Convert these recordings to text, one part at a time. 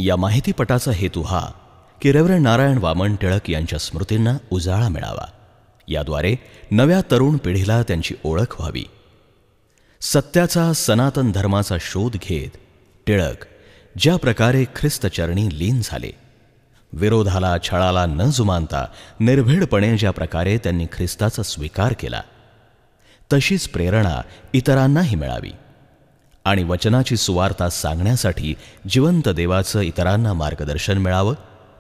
या माहितीपटाचा हेतू हा की रेव्हरंड नारायण वामन टिळक यांच्या स्मृतींना उजाळा मिळावा. याद्वारे नव्या तरुण पिढीला त्यांची ओळख व्हावी. सत्याचा, सनातन धर्माचा शोध घेत टिळक ज्या प्रकारे ख्रिस्तचरणी लीन झाले, विरोधाला, छळाला न जुमानता निर्भीडपणे ज्या प्रकारे त्यांनी ख्रिस्ताचा स्वीकार केला, तशीच प्रेरणा इतरांनाही मिळावी आणि वचनाची सुवार्ता सांगण्यासाठी जिवंत देवाचं इतरांना मार्गदर्शन मिळावं.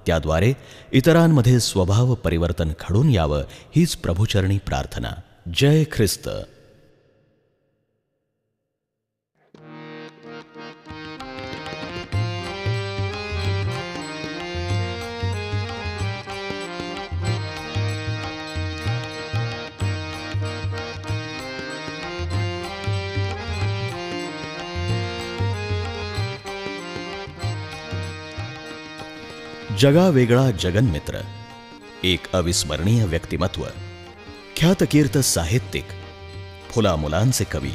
त्याद्वारे इतरांमध्ये स्वभाव परिवर्तन घडून यावं, हीच प्रभुचरणी प्रार्थना. जय ख्रिस्त. जगावेगळा जगन्मित्र, एक अविस्मरणीय व्यक्तिमत्व, ख्यातकीर्त साहित्यिक, फुलामुलांचे कवी,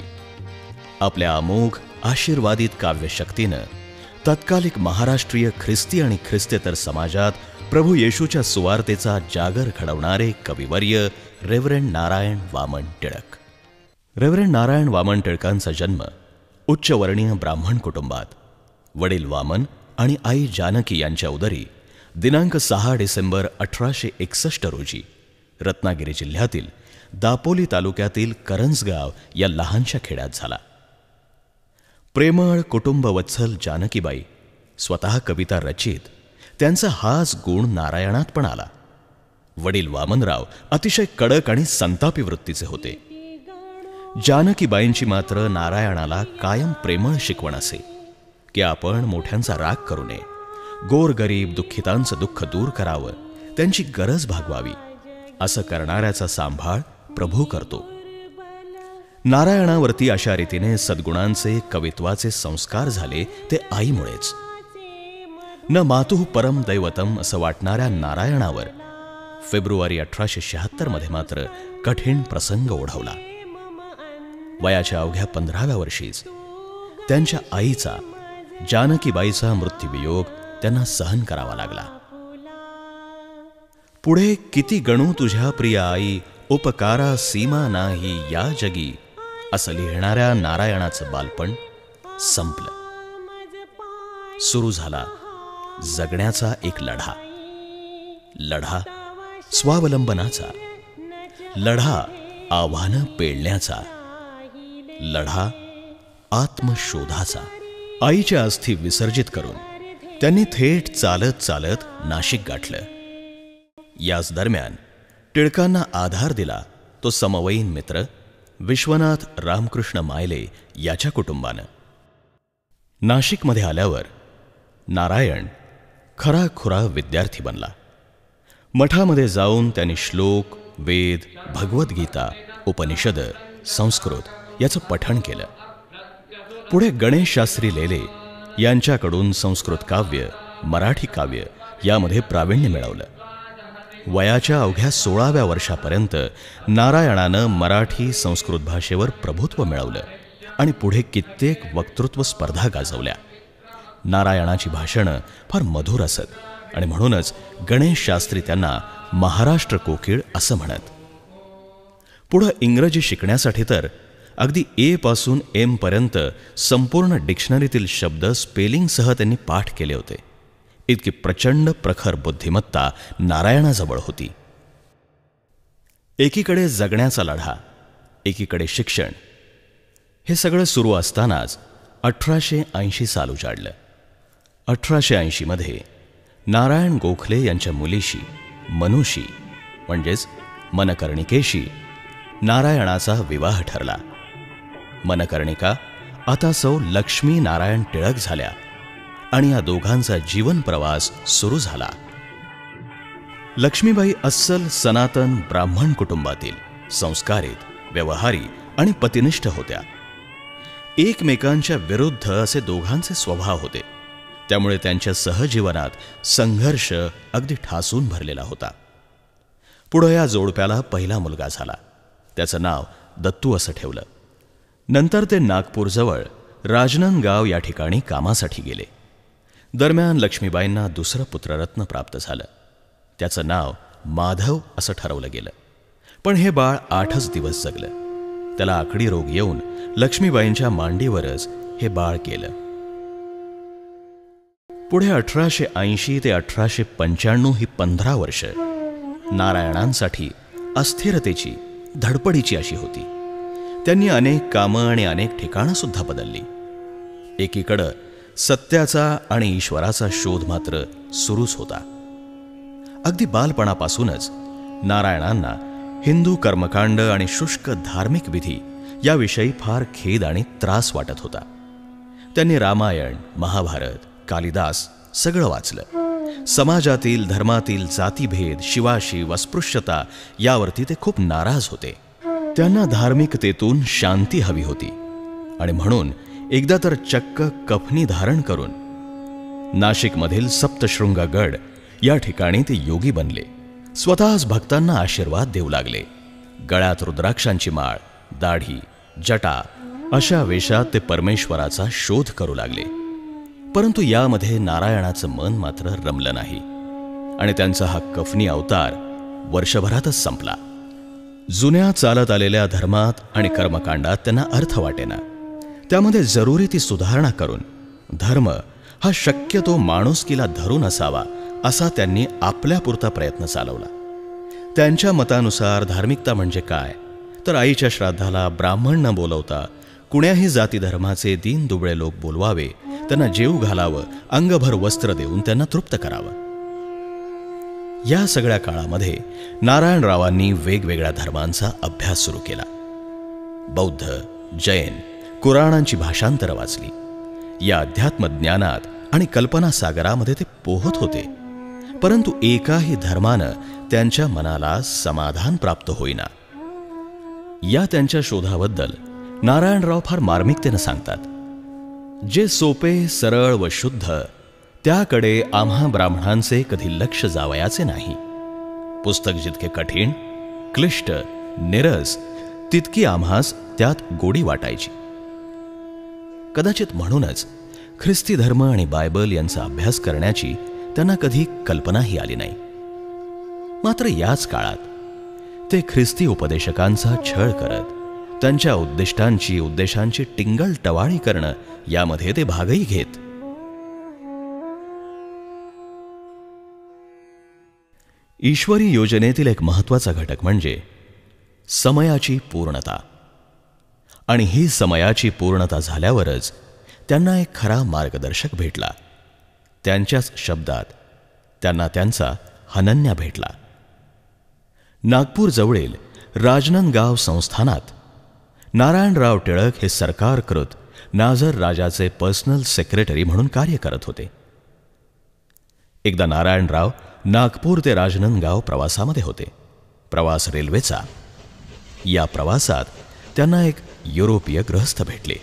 आपल्या अमोघ आशीर्वादित काव्यशक्तीनं तत्कालिक महाराष्ट्रीय ख्रिस्ती आणि ख्रिस्तेतर समाजात प्रभू येशूच्या सुवार्तेचा जागर घडवणारे कविवर्य रेव्हरंड नारायण वामन टिळक. रेव्हरंड नारायण वामन टिळकांचा जन्म उच्चवर्णीय ब्राह्मण कुटुंबात, वडील वामन आणि आई जानकी यांच्या उदरी दिनांक 6 डिसेंबर 1861 रोजी रत्नागिरी जिल्ह्यातील दापोली तालुक्यातील करंजगाव या लहानशा खेड्यात झाला. प्रेमळ, कुटुंबवत्सल जानकीबाई स्वतः कविता रचित, त्यांचा हाच गुण नारायणात पण आला. वडील वामनराव अतिशय कडक आणि संतापी वृत्तीचे होते. जानकीबाईंची मात्र नारायणाला कायम प्रेमळ शिकवण असे की आपण मोठ्यांचा राग करू नये, गोरगरीब दुःखितांचं दुःख दूर करावं, त्यांची गरज भागवावी. असं करणाऱ्याचा सांभाळ प्रभू करतो. नारायणावरती अशा रीतीने सद्गुणांचे, कवित्वाचे संस्कार झाले ते आईमुळेच. न मातुः परम दैवतम असं वाटणाऱ्या नारायणावर फेब्रुवारी 1876 मध्ये मात्र कठीण प्रसंग ओढवला. वयाच्या अवघ्या 15व्या वर्षीच त्यांच्या आईचा, जानकीबाईचा मृत्यूवियोग त्यांना सहन करावा लागला. पुढे किती गणू तुझ्या प्रिय आई, उपकारा सीमा नाही या जगी, असं लिहिणाऱ्या नारायणाचं बालपण संपलं. सुरू झाला जगण्याचा एक लढा. लढा स्वावलंबनाचा, लढा आव्हानं पेलण्याचा, लढा आत्मशोधाचा. आईच्या अस्थी विसर्जित करून त्यांनी थेट चालत चालत नाशिक गाठलं. याच दरम्यान टिळकांना आधार दिला तो समवयीन मित्र विश्वनाथ रामकृष्ण मायले याच्या कुटुंबानं. नाशिकमध्ये आल्यावर नारायण खराखुरा विद्यार्थी बनला. मठामध्ये जाऊन त्यांनी श्लोक, वेद, भगवद्गीता, उपनिषद, संस्कृत याचं पठण केलं. पुढे गणेश शास्त्री लेले यांच्याकडून संस्कृत काव्य, मराठी काव्य यामध्ये प्रावीण्य मिळवलं. वयाच्या अवघ्या 16व्या वर्षापर्यंत नारायणानं मराठी, संस्कृत भाषेवर प्रभुत्व मिळवलं आणि पुढे कित्येक वक्तृत्व स्पर्धा गाजवल्या. नारायणाची भाषणं फार मधुर असत आणि म्हणूनच गणेश शास्त्री त्यांना महाराष्ट्र कोकिळ असं म्हणत. पुढं इंग्रजी शिकण्यासाठी तर अगदी ए पासून एम पर्यंत संपूर्ण डिक्शनरीतील शब्द स्पेलिंगसह त्यांनी पाठ केले होते. इतकी प्रचंड प्रखर बुद्धिमत्ता नारायणाजवळ होती. एकीकडे जगण्याचा लढा, एकीकडे शिक्षण, हे सगळं सुरू असतानाच 1880 साल उजाडलं. 1880 मध्ये नारायण गोखले यांच्या मुलीशी, मनुशी म्हणजेच मनकर्णिकेशी नारायणाचा विवाह ठरला. मनकर्णिका आता सौ लक्ष्मी नारायण टिळक झाल्या आणि या दोघांचा जीवन प्रवास सुरू झाला. लक्ष्मीबाई अस्सल सनातन ब्राह्मण कुटुंबातील, संस्कारित, व्यवहारी आणि पतिनिष्ठ होत्या. एकमेकांच्या विरुद्ध असे दोघांचे स्वभाव होते. त्यामुळे त्यांच्या सहजीवनात संघर्ष अगदी ठासून भरलेला होता. पुढे या जोडप्याला पहिला मुलगा झाला. त्याचं नाव दत्तू असं ठेवलं. नंतर ते नागपूरजवळ राजनंदगाव या ठिकाणी कामासाठी गेले. दरम्यान लक्ष्मीबाईंना दुसरं पुत्ररत्न प्राप्त झालं. त्याचं नाव माधव असं ठरवलं गेलं. पण हे बाळ 8च दिवस जगलं. त्याला आकडी रोग येऊन लक्ष्मीबाईंच्या मांडीवरच हे बाळ गेलं. पुढे 1880 ते 1895 ही 15 वर्ष नारायणांसाठी अस्थिरतेची, धडपडीची अशी होती. त्यांनी अनेक कामं आणि अनेक ठिकाणं सुद्धा बदलली. एकीकडं सत्याचा आणि ईश्वराचा शोध मात्र सुरूच होता. अगदी बालपणापासूनच नारायणांना हिंदू कर्मकांड आणि शुष्क धार्मिक विधी याविषयी फार खेद आणि त्रास वाटत होता. त्यांनी रामायण, महाभारत, कालिदास सगळं वाचलं. समाजातील, धर्मातील जातीभेद, शिवाशिव, अस्पृश्यता यावरती ते खूप नाराज होते. त्यांना धार्मिकतेतून शांती हवी होती आणि म्हणून एकदा तर चक्क कफनी धारण करून नाशिकमधील सप्तशृंग गड या ठिकाणी ते योगी बनले. स्वतःच भक्तांना आशीर्वाद देऊ लागले. गळ्यात रुद्राक्षांची माळ, दाढी, जटा अशा वेशात ते परमेश्वराचा शोध करू लागले. परंतु यामध्ये नारायणाचं मन मात्र रमलं नाही आणि त्यांचा हा कफनी अवतार वर्षभरातच संपला. जुन्या चालत आलेल्या धर्मात आणि कर्मकांडात त्यांना अर्थ वाटेना. त्यामध्ये जरुरी ती सुधारणा करून धर्म हा शक्यतो माणुसकीला धरून असावा असा त्यांनी आपल्यापुरता प्रयत्न चालवला. त्यांच्या मतानुसार धार्मिकता म्हणजे काय, तर आईच्या श्राद्धाला ब्राह्मण न बोलवता कुण्याही जाती धर्माचे दीन दुबळे लोक बोलवावे, त्यांना जेव घालावं, अंगभर वस्त्र देऊन त्यांना तृप्त करावं. या सगळ्या काळामध्ये नारायणरावांनी वेगवेगळ्या धर्मांचा अभ्यास सुरू केला. बौद्ध, जैन, कुराणांची भाषांतरं वाचली. या अध्यात्म ज्ञानात आणि कल्पना सागरामध्ये ते पोहत होते. परंतु एकाही धर्मानं त्यांच्या मनाला समाधान प्राप्त होईना. या त्यांच्या शोधाबद्दल नारायणराव फार मार्मिकतेनं सांगतात. जे सोपे, सरळ व शुद्ध त्याकडे आम्हा ब्राह्मणांचे कधी लक्ष जावयाचे नाही. पुस्तक जितके कठीण, क्लिष्ट, निरस तितकी आम्हास त्यात गोडी वाटायची. कदाचित म्हणूनच ख्रिस्ती धर्म आणि बायबल यांचा अभ्यास करण्याची त्यांना कधी कल्पनाही आली नाही. मात्र याच काळात ते ख्रिस्ती उपदेशकांचा छळ करत त्यांच्या उद्देशांची टिंगल टवाळी करणं यामध्ये ते भागही घेत. ईश्वरी योजनेतील एक महत्वाचा घटक म्हणजे समयाची पूर्णता. आणि ही समयाची पूर्णता झाल्यावरच त्यांना एक खरा मार्गदर्शक भेटला. त्यांच्याच शब्दात त्यांना त्यांचा हनन्या भेटला. नागपूर जवळील राजनंदगाव संस्थानात नारायणराव टिळक हे सरकारकृत नाझर राजाचे पर्सनल सेक्रेटरी म्हणून कार्य करत होते. एकदा नारायणराव नागपूर ते राजनंदगाव प्रवासामध्ये होते. प्रवास रेल्वेचा. या प्रवासात त्यांना एक युरोपीय गृहस्थ भेटले.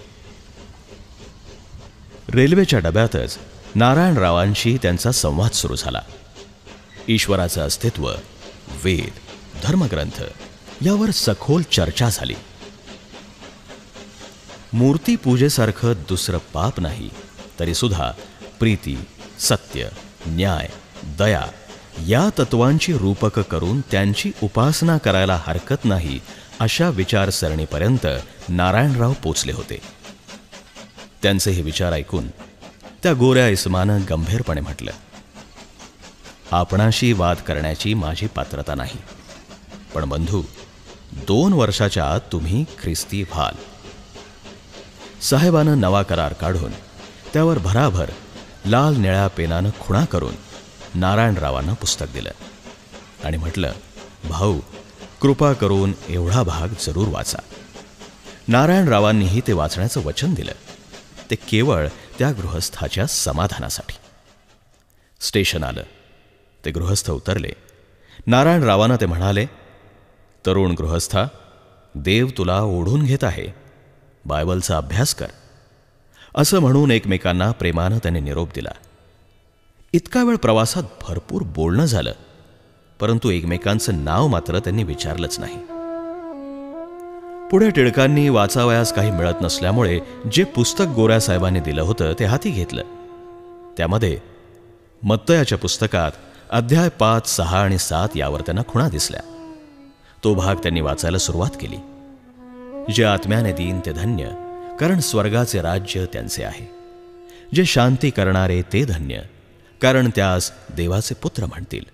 रेल्वेच्या डब्यातच नारायणरावांशी त्यांचा संवाद सुरू झाला. ईश्वराचं अस्तित्व, वेद, धर्मग्रंथ यावर सखोल चर्चा झाली. मूर्तीपूजेसारखं दुसरं पाप नाही, तरी सुद्धा प्रीती, सत्य, न्याय, दया या तत्वांची रूपक करून त्यांची उपासना करायला हरकत नाही अशा विचारसरणीपर्यंत नारायणराव पोचले होते. त्यांचे हे विचार ऐकून त्या गोऱ्या इसमानं गंभीरपणे म्हटलं, आपणाशी वाद करण्याची माझी पात्रता नाही, पण बंधू 2 वर्षाच्या आत तुम्ही ख्रिस्ती व्हाल. साहेबानं नवा करार काढून त्यावर भराभर लाल निळ्या पेनानं खुणा करून नारायणरावांना पुस्तक दिलं आणि म्हटलं, भाऊ, कृपा करून एवढा भाग जरूर वाचा. नारायणरावांनीही ते वाचण्याचं वचन दिलं, ते केवळ त्या गृहस्थाच्या समाधानासाठी. स्टेशन आलं. ते गृहस्थ उतरले. नारायणरावांना ते म्हणाले, तरुण गृहस्था, देव तुला ओढून घेत आहे, बायबलचा अभ्यास कर. असं म्हणून एकमेकांना प्रेमानं त्याने निरोप दिला. इतका वेळ प्रवासात भरपूर बोलणं झालं, परंतु एकमेकांचं नाव मात्र त्यांनी विचारलंच नाही. पुढे टिळकांनी वाचावयास काही मिळत नसल्यामुळे जे पुस्तक गोऱ्या साहेबांनी दिलं होतं ते हाती घेतलं. त्यामध्ये मत्तयाच्या पुस्तकात अध्याय 5, 6 आणि 7 यावर त्यांना खुणा दिसल्या. तो भाग त्यांनी वाचायला सुरुवात केली. जे आत्म्याने दीन ते धन्य, कारण स्वर्गाचे राज्य त्यांचे आहे. जे शांती करणारे ते धन्य, कारण त्यास देवाचे पुत्र म्हणतील.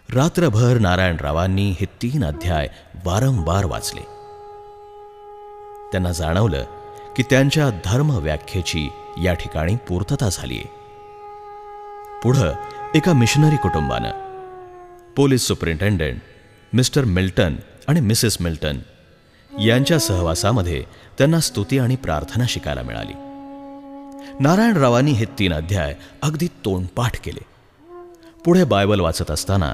रात्रभर नारायणरावांनी हे 3 अध्याय वारंवार वाचले. त्यांना जाणवलं की त्यांच्या धर्म व्याख्येची या ठिकाणी पूर्तता झालीय. पुढं एका मिशनरी कुटुंबानं पोलीस सुपरिंटेंडंट मिस्टर मिल्टन आणि मिसेस मिल्टन यांच्या सहवासामध्ये त्यांना स्तुती आणि प्रार्थना शिकायला मिळाली. नारायणरावांनी हे 3 अध्याय अगदी तोंडपाठ केले. पुढे बायबल वाचत असताना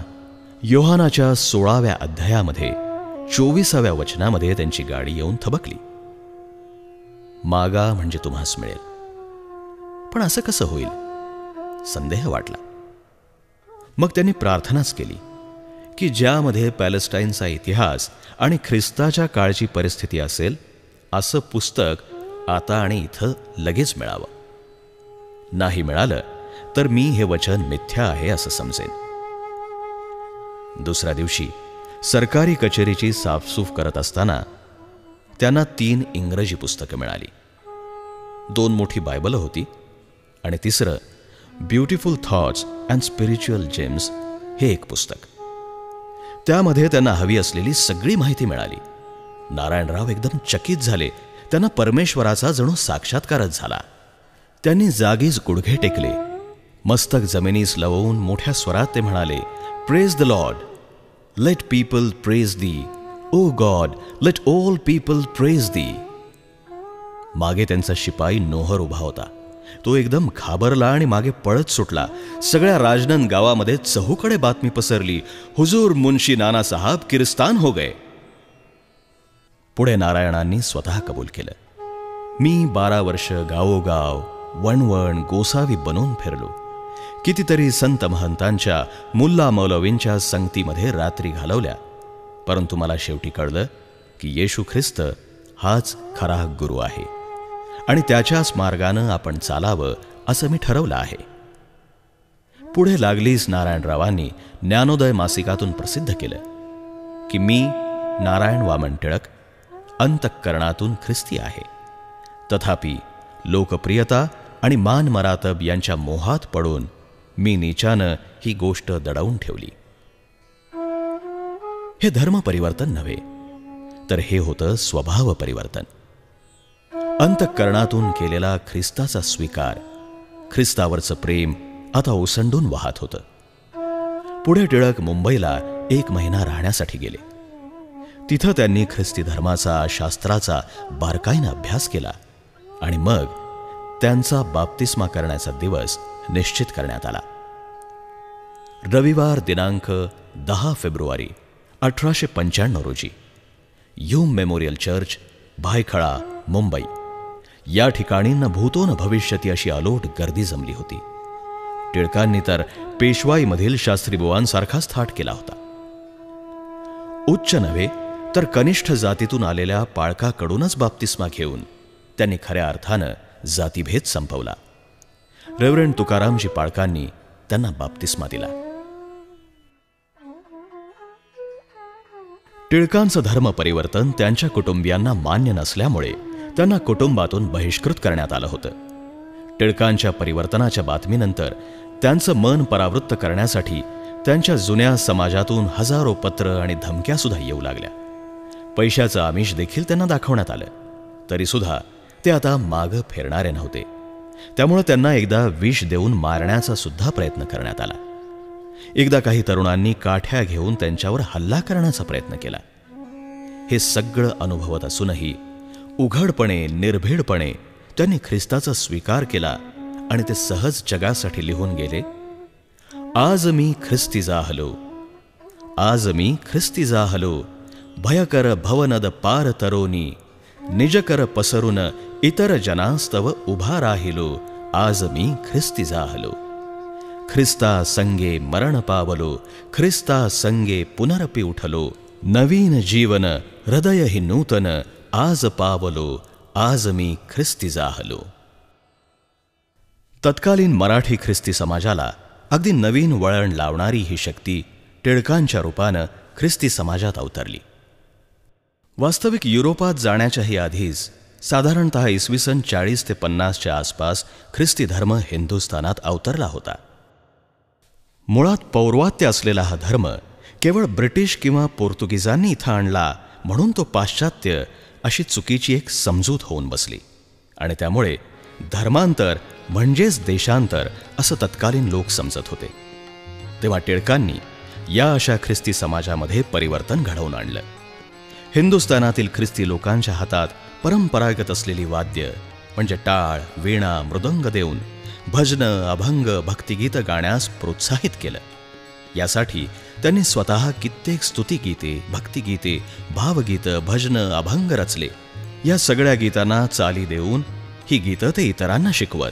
योहानाच्या 16व्या अध्यायामध्ये 24व्या वचनामध्ये त्यांची गाडी येऊन थबकली. मागा म्हणजे तुम्हास मिळेल. पण असं कसं होईल? संदेह वाटला. मग त्यांनी प्रार्थनाच केली की ज्यामध्ये पॅलेस्टाईनचा इतिहास आणि ख्रिस्ताच्या काळची परिस्थिती असेल असं पुस्तक आता आणि इथं लगेच मिळावं. नाही मिळालं तर मी हे वचन मिथ्या आहे असं समजेन. दुसऱ्या दिवशी सरकारी कचेरीची साफसूफ करत असताना त्यांना 3 इंग्रजी पुस्तकं मिळाली. 2 मोठी बायबल होती आणि तिसरं beautiful thoughts and spiritual James हे एक पुस्तक. त्यामध्ये त्यांना हवी असलेली सगळी माहिती मिळाली. नारायणराव एकदम चकित झाले. त्यांना परमेश्वराचा जणू साक्षात्कारच झाला. त्यांनी जागीच गुडघे टेकले. मस्तक जमिनीस लवून मोठ्या स्वरात ते म्हणाले, praise the Lord, let people praise thee, O God, let all people praise thee. मागे त्यांचा शिपाई नोहर उभा होता. तो एकदम घाबरला आणि मागे पळत सुटला. सगळ्या राजनंद गावामध्ये चहूकडे बातमी पसरली, हुजूर मुन्शी नाना साहब किरस्तान हो गए. पुढे नारायणांनी स्वतः कबूल केलं, मी 12 वर्ष गावोगाव वणवण गोसावी बनून फिरलो. कितीतरी संत महंतांच्या मुल्ला मौलवींच्या संगतीमध्ये रात्री घालवल्या. परंतु मला शेवटी कळलं की येशू ख्रिस्त हाच खरा गुरु आहे आणि त्याच्याच मार्गानं आपण चालावं असं मी ठरवलं आहे. पुढे लागलीच नारायणरावांनी ज्ञानोदय मासिकातून प्रसिद्ध केलं की मी नारायण वामन टिळक अंतःकरणातून ख्रिस्ती आहे. तथापि लोकप्रियता आणि मान मरातब यांच्या मोहात पडून मी नीचानं ही गोष्ट दडवून ठेवली. हे धर्म परिवर्तन नव्हे, तर हे होतं स्वभाव परिवर्तन. अंतःकरणातून केलेला ख्रिस्ताचा स्वीकार, ख्रिस्तावरचं प्रेम आता ओसंडून वाहत होतं. पुढे टिळक मुंबईला 1 महिना राहण्यासाठी गेले. तिथं त्यांनी ख्रिस्ती धर्माचा, शास्त्राचा बारकाईनं अभ्यास केला आणि मग त्यांचा बाप्तिस्मा करण्याचा दिवस निश्चित करण्यात आला. रविवार दिनांक 10 फेब्रुवारी 1895 रोजी Hume memorial church, Byculla, Mumbai या ठिकाणी न भूतो न भविष्यती अशी अलोट गर्दी जमली होती. टिळकांनी तर पेशवाईमधील शास्त्रीबुवांसारखाच थाट केला होता. उच्च नव्हे तर कनिष्ठ जातीतून आलेल्या पाळकाकडूनच बाप्तिस्मा घेऊन त्यांनी खऱ्या अर्थानं जातीभेद संपवला. रेव्हरंड तुकारामजी पाळकांनी त्यांना बाप्तिस्मा दिला. टिळकांचं धर्म परिवर्तन त्यांच्या कुटुंबियांना मान्य नसल्यामुळे त्यांना कुटुंबातून बहिष्कृत करण्यात आलं होतं. टिळकांच्या परिवर्तनाच्या बातमीनंतर त्यांचं मन परावृत्त करण्यासाठी त्यांच्या जुन्या समाजातून हजारो पत्र आणि धमक्या सुद्धा येऊ लागल्या. पैशाचं आमिष देखील त्यांना दाखवण्यात आलं. तरीसुद्धा ते आता मागं फिरणारे नव्हते. त्यामुळे त्यांना एकदा विष देऊन मारण्याचा सुद्धा प्रयत्न करण्यात आला. एकदा काही तरुणांनी काठ्या घेऊन त्यांच्यावर हल्ला करण्याचा प्रयत्न केला. हे सगळं अनुभवत असूनही उघडपणे, निर्भीडपणे त्यांनी ख्रिस्ताचा स्वीकार केला आणि ते सहज जगासाठी लिहून गेले, आज मी ख्रिस्ती जाहलो, आज मी ख्रिस्ती जाहलो, भयकर भवनद पार तरोनी, निजकर पसरून इतर जनास्तव उभा राहिलो, आज मी ख्रिस्ती जाहलो. ख्रिस्ता संगे मरण पावलो, ख्रिस्ता संगे पुनरपि उठलो, नवीन जीवन हृदय हि नूतन, आज पावलो, आज मी ख्रिस्ती जाहलो. तत्कालीन मराठी ख्रिस्ती समाजाला अगदी नवीन वळण लावणारी ही शक्ती टिळकांच्या रूपानं ख्रिस्ती समाजात अवतरली. वास्तविक युरोपात जाण्याच्याही आधीच साधारणतः इसवी सन 40 ते 50च्या आसपास ख्रिस्ती धर्म हिंदुस्थानात अवतरला होता. मुळात पौर्वात्य असलेला हा धर्म केवळ ब्रिटिश किंवा पोर्तुगीजांनी इथं आणला म्हणून तो पाश्चात्य अशी चुकीची एक समजूत होऊन बसली आणि त्यामुळे धर्मांतर म्हणजेच देशांतर असं तत्कालीन लोक समजत होते. तेव्हा टिळकांनी या अशा ख्रिस्ती समाजामध्ये परिवर्तन घडवून आणलं. हिंदुस्थानातील ख्रिस्ती लोकांच्या हातात परंपरागत असलेली वाद्य म्हणजे टाळ, वीणा, मृदंग देऊन भजनं, अभंग, भक्तिगीतं गाण्यास प्रोत्साहित केलं. यासाठी त्यांनी स्वतः कित्येक स्तुतिगीते, भक्तिगीते, भावगीतं, भजनं, अभंग रचले. या सगळ्या गीतांना चाली देऊन ही गीतं ते इतरांना शिकवत.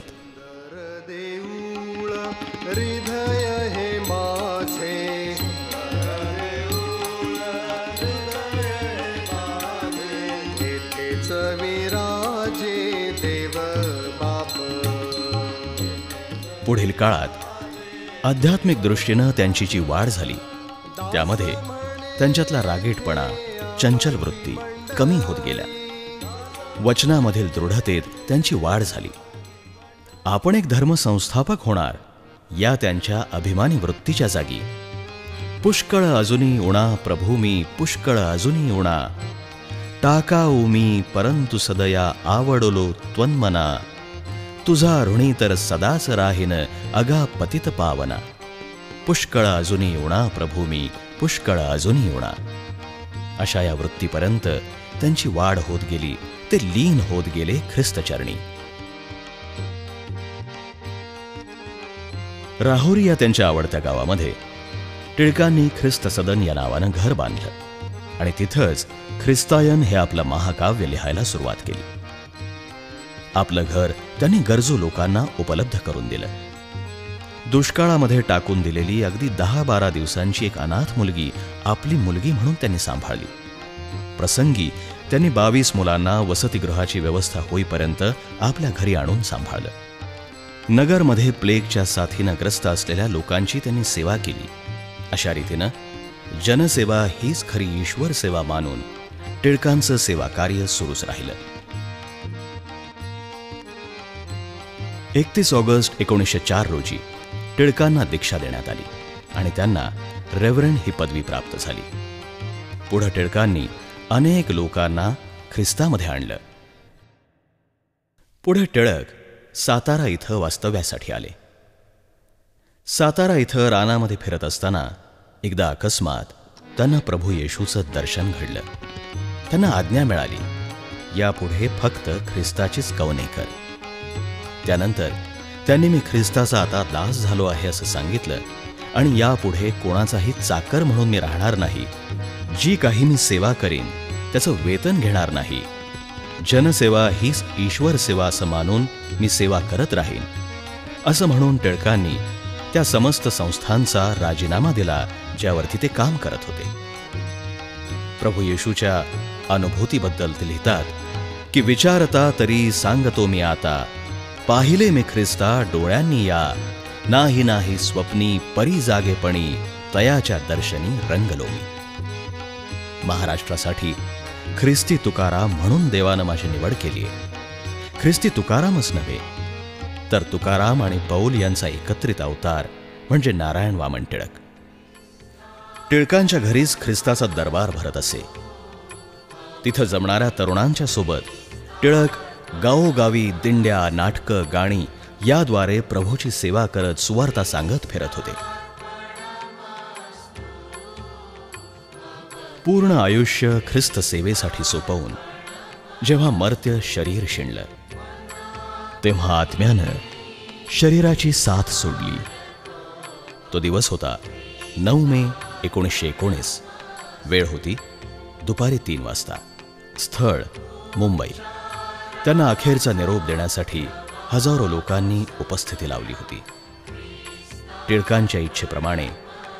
पुढील काळात आध्यात्मिक दृष्टीनं त्यांची जी वाढ झाली त्यामध्ये त्यांच्यातला रागीटपणा, चंचल वृत्ती कमी होत गेल्या. वचनामधील दृढतेत त्यांची वाढ झाली. आपण एक धर्मसंस्थापक होणार या त्यांच्या अभिमानी वृत्तीच्या जागी पुष्कळ अजूनी उणा प्रभू मी, पुष्कळ अजूनी उणा टाकाऊ मी, परंतु सदया आवडलो त्वन्मना, तुझा ऋणी तर सदाच राहीन अगा पतित पावना, पुष्कळ अजूनी उणा प्रभू मी, पुष्कळ अजूनी उणा. अशा या वृत्तीपर्यंत त्यांची वाढ होत गेली. ते लीन होत गेले ख्रिस्तचरणी. राहुरी या त्यांच्या आवडत्या गावामध्ये टिळकांनी ख्रिस्त सदन या नावानं घर बांधलं आणि तिथंच ख्रिस्तायन हे आपलं महाकाव्य लिहायला सुरुवात केली. आपलं घर त्यांनी गरजू लोकांना उपलब्ध करून दिलं. दुष्काळामध्ये टाकून दिलेली अगदी 10-12 दिवसांची एक अनाथ मुलगी आपली मुलगी म्हणून त्यांनी सांभाळली. प्रसंगी त्यांनी 22 मुलांना वसतिगृहाची व्यवस्था होईपर्यंत आपल्या घरी आणून सांभाळलं. नगरमध्ये प्लेगच्या साथीनं ग्रस्त असलेल्या लोकांची त्यांनी सेवा केली. अशा रीतीनं जनसेवा हीच खरी ईश्वर सेवा मानून टिळकांचं सेवा कार्य सुरूच राहिलं. 31 ऑगस्ट 1904 रोजी टिळकांना दीक्षा देण्यात आली आणि त्यांना रेव्हरंड ही पदवी प्राप्त झाली. पुढे टिळकांनी अनेक लोकांना ख्रिस्तामध्ये आणलं. पुढे टिळक सातारा इथं वास्तव्यासाठी आले. सातारा इथं रानामध्ये फिरत असताना एकदा अकस्मात त्यांना प्रभू येशूचं दर्शन घडलं. त्यांना आज्ञा मिळाली, यापुढे फक्त ख्रिस्ताचीच कवने कर. त्यानंतर त्यांनी मी ख्रिस्ताचा आता दास झालो आहे असं सांगितलं आणि यापुढे कोणाचाही चाकर म्हणून मी राहणार नाही. जी काही मी सेवा करीन त्याचं वेतन घेणार नाही. जनसेवा हीच ईश्वर सेवा असं मानून मी सेवा करत राहीन असं म्हणून टिळकांनी त्या समस्त संस्थांचा राजीनामा दिला ज्यावरती ते काम करत होते. प्रभू येशूच्या अनुभूतीबद्दल ते लिहितात की विचारता तरी सांगतो मी आता, पाहिले मी ख्रिस्ता डोळ्यांनी या, नाही नाही स्वप्नी परी जागेपणी तयाच्या दर्शनी रंगलो मी. महाराष्ट्रासाठी ख्रिस्ती तुकाराम म्हणून देवानं माझी निवड केली आहे. ख्रिस्ती तुकारामच नव्हे तर तुकाराम आणि पौल यांचा एकत्रित अवतार म्हणजे नारायण वामन टिळक. टिळकांच्या घरीच ख्रिस्ताचा दरबार भरत असे. तिथं जमणाऱ्या तरुणांच्या सोबत टिळक गावोगावी दिंड्या, नाटकं, गाणी याद्वारे प्रभूची सेवा करत सुवार्ता सांगत फिरत होते. पूर्ण आयुष्य ख्रिस्त सेवेसाठी सोपवून जेव्हा मर्त्य शरीर शिणलं तेव्हा आत्म्यानं शरीराची साथ सोडली. तो दिवस होता 9 मे 1919. वेळ होती दुपारी 3 वाजता. स्थळ मुंबई. त्यांना अखेरचा निरोप देण्यासाठी हजारो लोकांनी उपस्थिती लावली होती. टिळकांच्या इच्छेप्रमाणे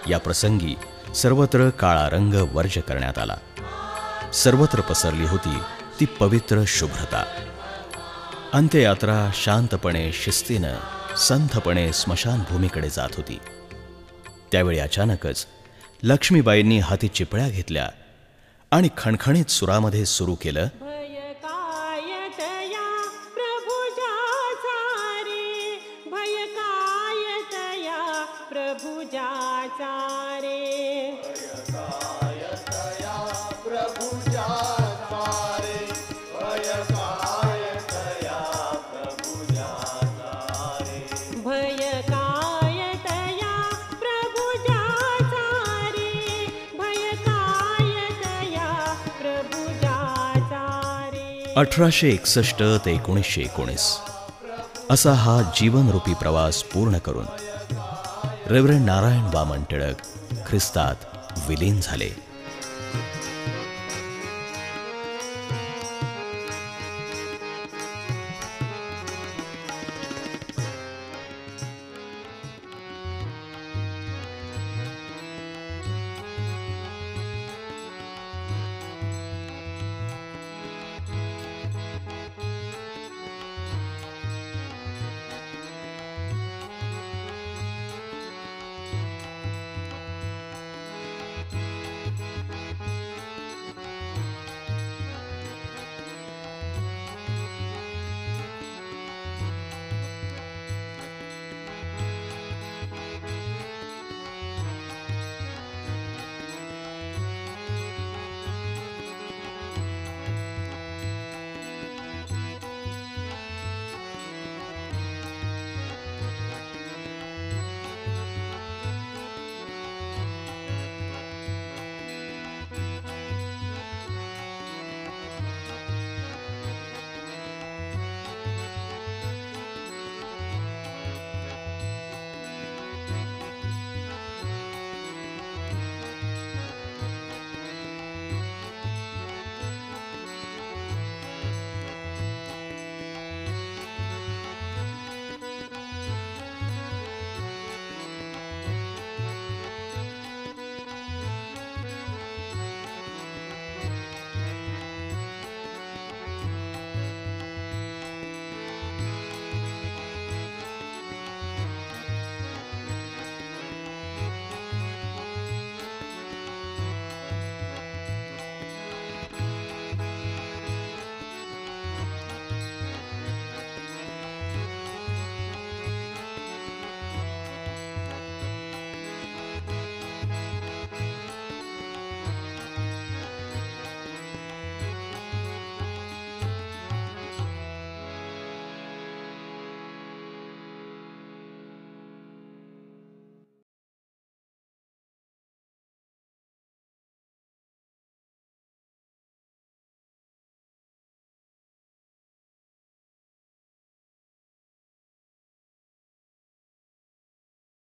या प्रसंगी सर्वत्र काळा रंग वर्ज करण्यात आला. सर्वत्र पसरली होती ती पवित्र शुभ्रता. अंत्ययात्रा शांतपणे शिस्तीनं संथपणे स्मशानभूमीकडे जात होती. त्यावेळी अचानकच लक्ष्मीबाईंनी हाती चिपळ्या घेतल्या आणि खणखणीत सुरामध्ये सुरू केलं, भय 1861 ते 1919 असा हा जीवनरूपी प्रवास पूर्ण करून रेव्हरंड नारायण वामन टिळक ख्रिस्तात विलीन झाले.